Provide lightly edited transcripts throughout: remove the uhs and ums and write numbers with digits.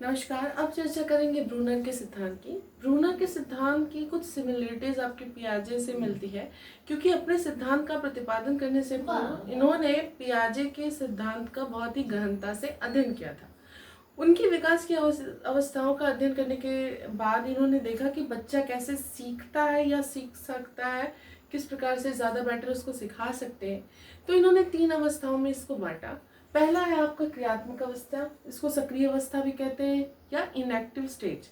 नमस्कार। अब चर्चा करेंगे ब्रूनर के सिद्धांत की। ब्रूनर के सिद्धांत की कुछ सिमिलरिटीज आपके पियाजे से मिलती है, क्योंकि अपने सिद्धांत का प्रतिपादन करने से पूर्व इन्होंने पियाजे के सिद्धांत का बहुत ही गहनता से अध्ययन किया था। उनकी विकास की अवस्थाओं का अध्ययन करने के बाद इन्होंने देखा कि बच्चा कैसे सीखता है या सीख सकता है, किस प्रकार से ज़्यादा बेटर उसको सिखा सकते हैं। तो इन्होंने 3 अवस्थाओं में इसको बांटा। पहला है आपका क्रियात्मक अवस्था, इसको सक्रिय अवस्था भी कहते हैं या इनएक्टिव स्टेज।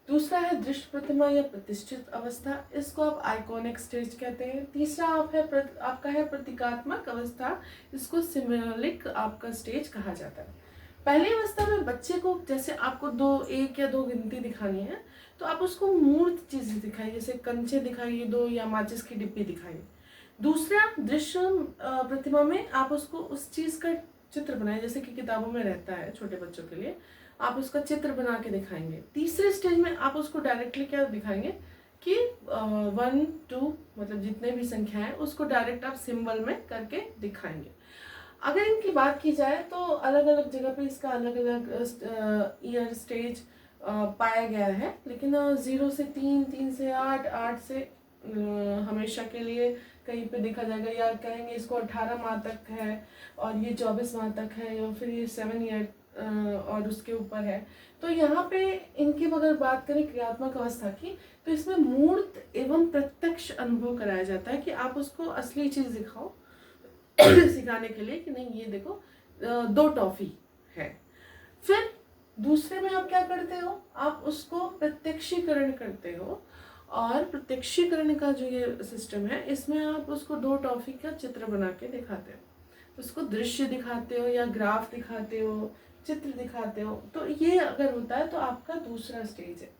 दूसरा है दृश्य प्रतिमा या प्रतिष्ठित अवस्था, इसको आप आइकॉनिक स्टेज कहते हैं। तीसरा आपका है प्रतीकात्मक अवस्था, इसको सिम्बॉलिक आपका स्टेज कहा जाता है। पहली अवस्था में बच्चे को जैसे आपको एक या दो गिनती दिखानी है, तो आप उसको मूर्त चीजें दिखाइए, जैसे कंचे दिखाइए दो या माचिस की डिब्बी दिखाइए। दूसरा दृश्य प्रतिमा में आप उसको उस चीज का चित्र बनाए, जैसे कि किताबों में रहता है छोटे बच्चों के लिए, आप उसका चित्र बना के दिखाएंगे। तीसरे स्टेज में आप उसको डायरेक्टली क्या दिखाएंगे कि 1 2 मतलब जितने भी संख्या है उसको डायरेक्ट आप सिंबल में करके दिखाएंगे। अगर इनकी बात की जाए तो अलग अलग जगह पे इसका अलग अलग ईयर स्टेज पाया गया है, लेकिन 0 से 3, 3 से 8, 8 से हमेशा के लिए कहीं पे देखा जाएगा, या कहेंगे इसको 18 माह तक है और ये 24 माह तक है, या फिर ये 7 ईयर और उसके ऊपर है। तो यहाँ पे इनकी अगर बात करें क्रियात्मक अवस्था की, तो इसमें मूर्त एवं प्रत्यक्ष अनुभव कराया जाता है कि आप उसको असली चीज दिखाओ सिखाने के लिए कि नहीं ये देखो 2 टॉफी है। फिर दूसरे में आप क्या करते हो, आप उसको प्रत्यक्षीकरण करते हो, और प्रत्यक्षीकरण का जो ये सिस्टम है इसमें आप उसको 2 टॉफी का चित्र बना के दिखाते हो, उसको दृश्य दिखाते हो या ग्राफ दिखाते हो, चित्र दिखाते हो। तो ये अगर होता है तो आपका दूसरा स्टेज है।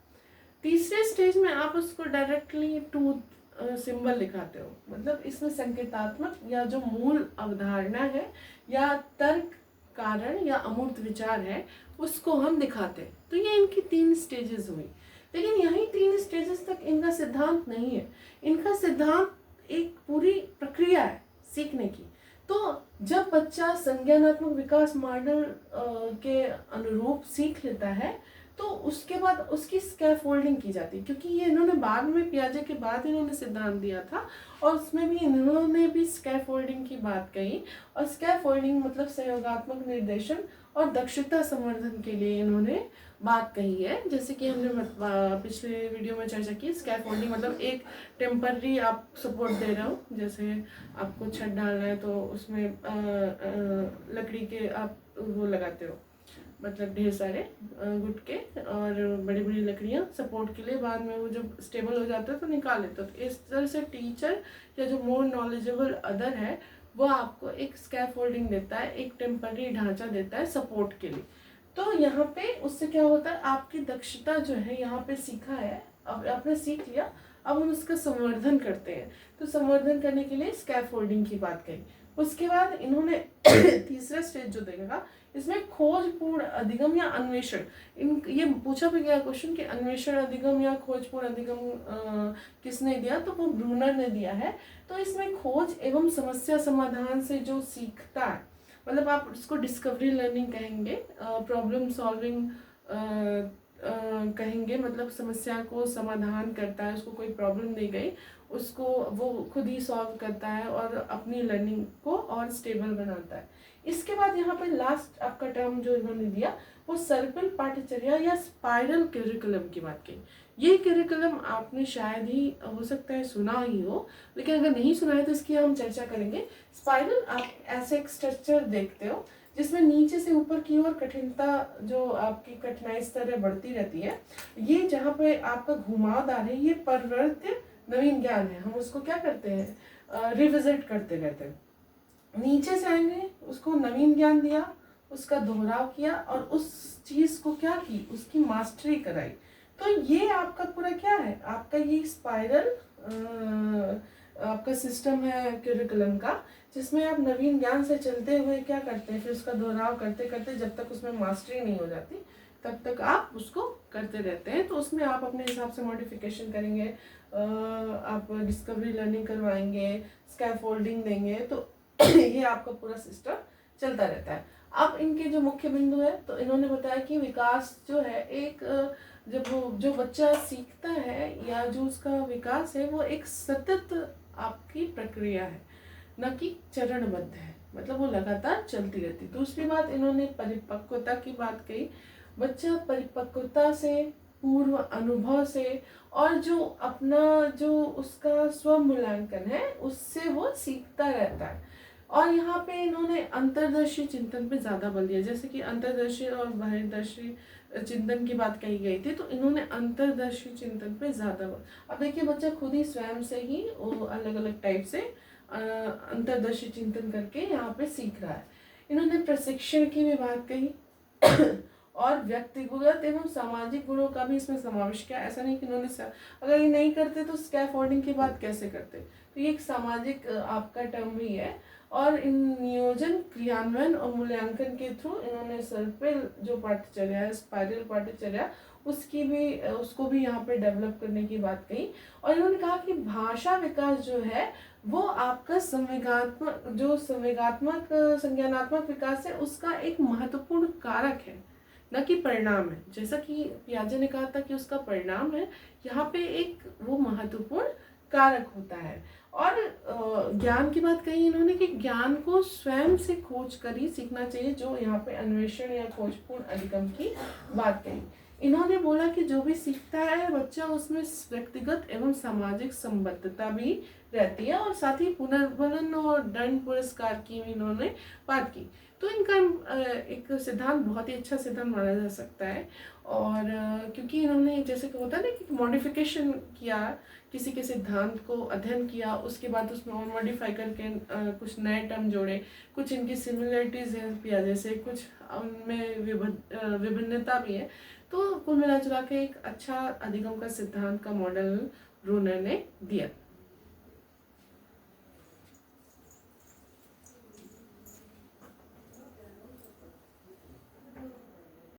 तीसरे स्टेज में आप उसको डायरेक्टली टूथ सिंबल दिखाते हो, मतलब इसमें संकेतात्मक या जो मूल अवधारणा है या तर्क कारण या अमूर्त विचार है उसको हम दिखाते हैं। तो ये इनकी 3 स्टेजेस हुई, लेकिन यही 3 स्टेजेस तक इनका सिद्धांत नहीं है। इनका सिद्धांत एक पूरी प्रक्रिया है सीखने की। तो जब बच्चा संज्ञानात्मक विकास मॉडल के अनुरूप सीख लेता है तो उसके बाद उसकी स्कैफोल्डिंग की जाती है, क्योंकि ये इन्होंने बाद में पियाजे के बाद इन्होंने सिद्धांत दिया था और उसमें भी इन्होंने भी स्कैफोल्डिंग की बात कही। और स्कैफोल्डिंग मतलब सहयोगात्मक निर्देशन और दक्षता संवर्धन के लिए इन्होंने बात कही है। जैसे कि हमने पिछले वीडियो में चर्चा की, स्कैफोल्डिंग मतलब एक टेम्पररी आप सपोर्ट दे रहे हो, जैसे आपको छत डालना है तो उसमें लकड़ी के आप वो लगाते हो, मतलब ढेर सारे गुटके और बड़ी बड़ी लकड़ियाँ सपोर्ट के लिए, बाद में वो जब स्टेबल हो जाता है तो निकाल लेते हो। तो इस तरह से टीचर या जो मोर नॉलेजेबल अदर है वो आपको एक स्कैफोल्डिंग देता है, एक टेम्पररी ढांचा देता है सपोर्ट के लिए। तो यहाँ पे उससे क्या होता है, आपकी दक्षता जो है यहाँ पे सीखा है, अब आपने सीख लिया, अब हम उसका संवर्धन करते हैं। तो संवर्धन करने के लिए स्कैफोल्डिंग की बात कही। उसके बाद इन्होंने तीसरा स्टेज जो देगा इसमें खोजपूर्ण अधिगम या अन्वेषण, इन ये पूछा भी गया क्वेश्चन कि अन्वेषण अधिगम या खोजपूर्ण अधिगम किसने दिया, तो वो ब्रूनर ने दिया है। तो इसमें खोज एवं समस्या समाधान से जो सीखता है, मतलब आप उसको डिस्कवरी लर्निंग कहेंगे, प्रॉब्लम सॉल्विंग कहेंगे, मतलब समस्या को समाधान करता है, उसको कोई प्रॉब्लम दी गई उसको वो खुद ही सॉल्व करता है और अपनी लर्निंग को और स्टेबल बनाता है। इसके बाद यहाँ पे लास्ट आपका टर्म जो इन्होंने दिया वो सर्पिल पाठ्यचर्या या स्पाइरल करिकुलम की बात की। ये करिकुलम आपने शायद ही हो सकता है सुना ही हो, लेकिन अगर नहीं सुना है तो इसकी हम चर्चा करेंगे। स्पाइरल आप ऐसे एक स्ट्रक्चर देखते हो जिसमें नीचे से ऊपर की ओर कठिनता जो आपकी कठिनाई स्तर है बढ़ती रहती है। ये जहाँ पे आपका घुमावदार है ये परिवर्त्य नवीन ज्ञान है, हम उसको क्या करते हैं रिविजिट करते रहते हैं। नीचे से आएंगे, उसको नवीन ज्ञान दिया, उसका दोहराव किया और उस चीज को क्या की, उसकी मास्टरी कराई। तो ये आपका पूरा क्या है, आपका ये स्पाइरल आपका सिस्टम है करिकुलम का, जिसमें आप नवीन ज्ञान से चलते हुए क्या करते हैं, फिर उसका दोहराव करते करते जब तक उसमें मास्टरी नहीं हो जाती तब तक आप उसको करते रहते हैं। तो उसमें आप अपने हिसाब से मॉडिफिकेशन करेंगे, आप डिस्कवरी लर्निंग करवाएंगे, स्कैफोल्डिंग देंगे, तो ये आपका पूरा सिस्टम चलता रहता है। अब इनके जो मुख्य बिंदु है, तो इन्होंने बताया कि विकास जो है एक जब वो जो बच्चा सीखता है या जो उसका विकास है वो एक सतत आपकी प्रक्रिया है, न कि चरणबद्ध है, मतलब वो लगातार चलती रहती। दूसरी बात इन्होंने परिपक्वता की बात कही। बच्चा परिपक्वता से, पूर्व अनुभव से और जो अपना जो उसका स्व मूल्यांकन है उससे वो सीखता रहता है। और यहाँ पे इन्होंने अंतर्दर्शी चिंतन पे ज़्यादा बल दिया, जैसे कि अंतर्दर्शी और बहिर्दर्शी चिंतन की बात कही गई थी, तो इन्होंने अंतर्दर्शी चिंतन पे ज़्यादा बल। अब देखिए बच्चा खुद ही स्वयं से ही वो अलग अलग टाइप से अंतर्दर्शी चिंतन करके यहाँ पे सीख रहा है। इन्होंने प्रशिक्षण की भी बात कही और व्यक्तिगत एवं सामाजिक गुणों का भी इसमें समावेश किया। ऐसा नहीं कि इन्होंने अगर ये नहीं करते तो स्कैफोल्डिंग की बात कैसे करते, तो ये एक सामाजिक आपका टर्म भी है। और इन नियोजन, क्रियान्वयन और मूल्यांकन के थ्रू इन्होंने सर्पिल जो पाठ्यचर्या है, स्पाइरल पाठ्यचर्या, उसको भी यहाँ पे डेवलप करने की बात कही। और इन्होंने कहा कि भाषा विकास जो है वो आपका संवेगात्मक संज्ञानात्मक विकास है, उसका एक महत्वपूर्ण कारक है, न कि परिणाम है। जैसा कि पियाजे ने कहा था कि उसका परिणाम है, यहाँ पे एक वो महत्वपूर्ण कारक होता है। और ज्ञान की बात कही इन्होंने कि ज्ञान को स्वयं से खोज कर ही सीखना चाहिए, जो यहाँ पे अन्वेषण या खोजपूर्ण अधिगम की बात कही। इन्होंने बोला कि जो भी सीखता है बच्चा उसमें व्यक्तिगत एवं सामाजिक संबद्धता भी रहती है, और साथ ही पुनर्बलन और दंड पुरस्कार की भी इन्होंने बात की। तो इनका एक सिद्धांत बहुत ही अच्छा सिद्धांत माना जा सकता है। और क्योंकि इन्होंने जैसे कि होता है ना कि मॉडिफिकेशन किया, किसी के सिद्धांत को अध्ययन किया, उसके बाद उसमें और मॉडिफाई करके कुछ नए टर्म जोड़े, कुछ इनकी सिमिलरिटीज़ हैं पियाजे से, कुछ उनमें विभिन्नता भी है। तो कुल मिला जुला के एक अच्छा अधिगम का सिद्धांत का मॉडल ब्रूनर ने दिया।